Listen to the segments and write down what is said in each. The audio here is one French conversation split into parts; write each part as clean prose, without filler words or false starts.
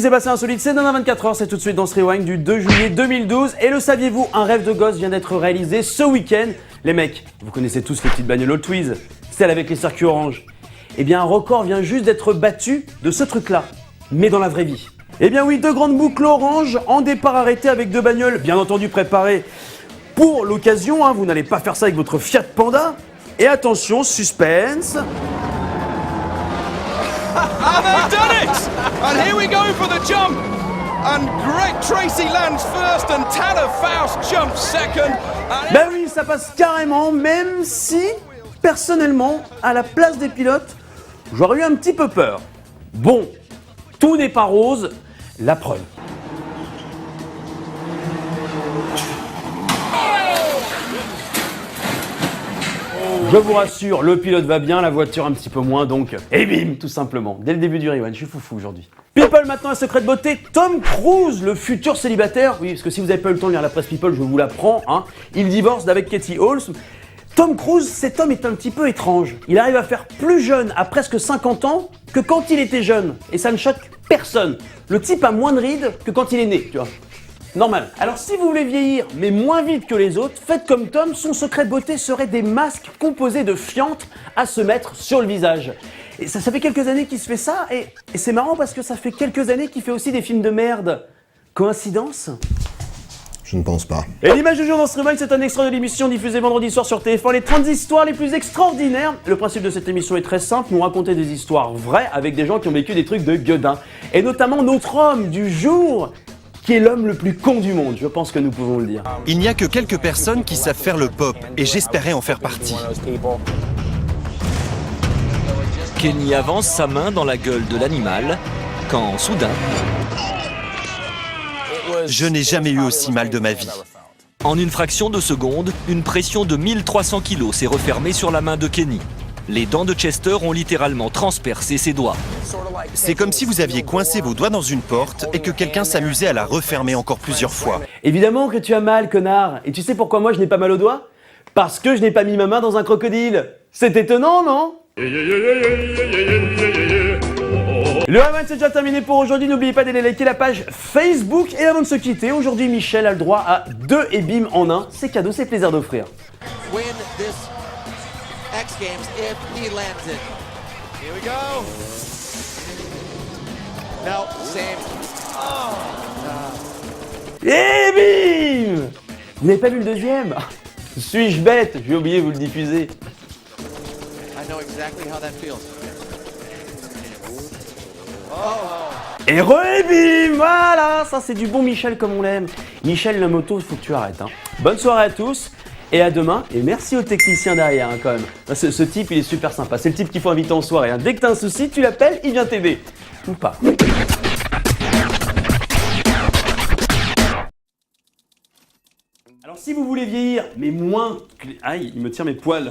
Sébastien Insolite, c'est dans 24 heures, c'est tout de suite dans ce Rewind du 2 juillet 2012. Et le saviez-vous, un rêve de gosse vient d'être réalisé ce week-end. Les mecs, vous connaissez tous les petites bagnoles Hot Wheels, celles avec les circuits orange. Eh bien un record vient juste d'être battu de ce truc-là, mais dans la vraie vie. Eh bien oui, deux grandes boucles orange en départ arrêté avec deux bagnoles, bien entendu préparées pour l'occasion, hein, vous n'allez pas faire ça avec votre Fiat Panda. Et attention, suspense. And they've done it! And here we go for the jump! And Greg Tracy lands first and Tanner Faust jumps second. Ben oui, ça passe carrément, même si, personnellement, à la place des pilotes, j'aurais eu un petit peu peur. Bon, tout n'est pas rose, la preuve. Je vous rassure, le pilote va bien, la voiture un petit peu moins, donc et bim, tout simplement. Dès le début du Rewind, je suis foufou aujourd'hui. People, maintenant un secret de beauté, Tom Cruise, le futur célibataire. Oui, parce que si vous n'avez pas eu le temps de lire la presse People, je vous l'apprends, hein. Il divorce d'avec Katie Holmes. Tom Cruise, cet homme est un petit peu étrange. Il arrive à faire plus jeune à presque 50 ans que quand il était jeune. Et ça ne choque personne. Le type a moins de rides que quand il est né, tu vois. Normal. Alors si vous voulez vieillir, mais moins vite que les autres, faites comme Tom, son secret de beauté serait des masques composés de fientes à se mettre sur le visage. Et ça fait quelques années qu'il se fait ça, et c'est marrant parce que ça fait quelques années qu'il fait aussi des films de merde. Coïncidence ? Je ne pense pas. Et l'image du jour dans ce Rewind, c'est un extrait de l'émission diffusée vendredi soir sur TF1, les 30 histoires les plus extraordinaires. Le principe de cette émission est très simple, nous raconter des histoires vraies avec des gens qui ont vécu des trucs de gueudin. Et notamment notre homme du jour, qui est l'homme le plus con du monde, je pense que nous pouvons le dire. Il n'y a que quelques personnes qui savent faire le pop, et j'espérais en faire partie. Kenny avance sa main dans la gueule de l'animal, quand soudain, Je n'ai jamais eu aussi mal de ma vie. en une fraction de seconde, une pression de 1300 kg s'est refermée sur la main de Kenny. Les dents de Chester ont littéralement transpercé ses doigts. C'est comme si vous aviez coincé vos doigts dans une porte et que quelqu'un s'amusait à la refermer encore plusieurs fois. Évidemment que tu as mal, connard. Et tu sais pourquoi moi je n'ai pas mal aux doigts ? Parce que je n'ai pas mis ma main dans un crocodile. C'est étonnant, non ? Le Rewind c'est déjà terminé pour aujourd'hui. N'oubliez pas d'aller liker la page Facebook. Et avant de se quitter, aujourd'hui Michel a le droit à 2 et bim en 1. C'est cadeau, c'est plaisir d'offrir. Win this X Games if he lands it. Here we go. No, same. Et bim ! Vous n'avez pas vu le deuxième ? Suis-je bête ? J'ai oublié de vous le diffuser. I know exactly how that feels. Et re-bim, voilà, ça c'est du bon Michel comme on l'aime. Michel la moto, il faut que tu arrêtes. Hein. Bonne soirée à tous et à demain. Et merci aux techniciens derrière hein, quand même. Ce type il est super sympa, c'est le type qu'il faut inviter en soirée. Hein. Dès que t'as un souci, tu l'appelles, il vient t'aider. Ou pas. Alors si vous voulez vieillir, mais moins... Aïe, il me tire mes poils.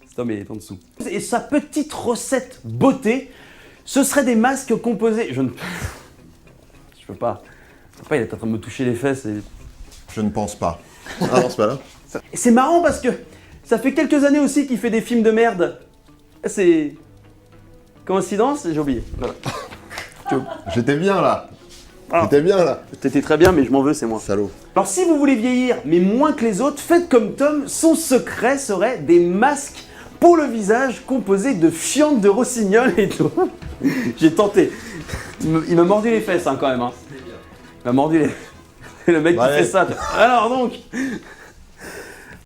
Cet homme est en dessous. Et sa petite recette beauté, ce serait des masques composés... Je peux pas. Il est en train de me toucher les fesses et... Je ne pense pas. Ah non, c'est pas là. Et c'est marrant parce que ça fait quelques années aussi qu'il fait des films de merde. C'est... Coïncidence ? J'ai oublié. Voilà. J'étais bien là. Ah. J'étais bien là. T'étais très bien, mais je m'en veux, c'est moi. Salaud. Alors si vous voulez vieillir, mais moins que les autres, faites comme Tom. Son secret serait des masques pour le visage composés de fientes de rossignol et tout. J'ai tenté. Il m'a mordu les fesses hein, quand même. Hein. Il m'a mordu les... Le mec qui fait ça. Alors donc...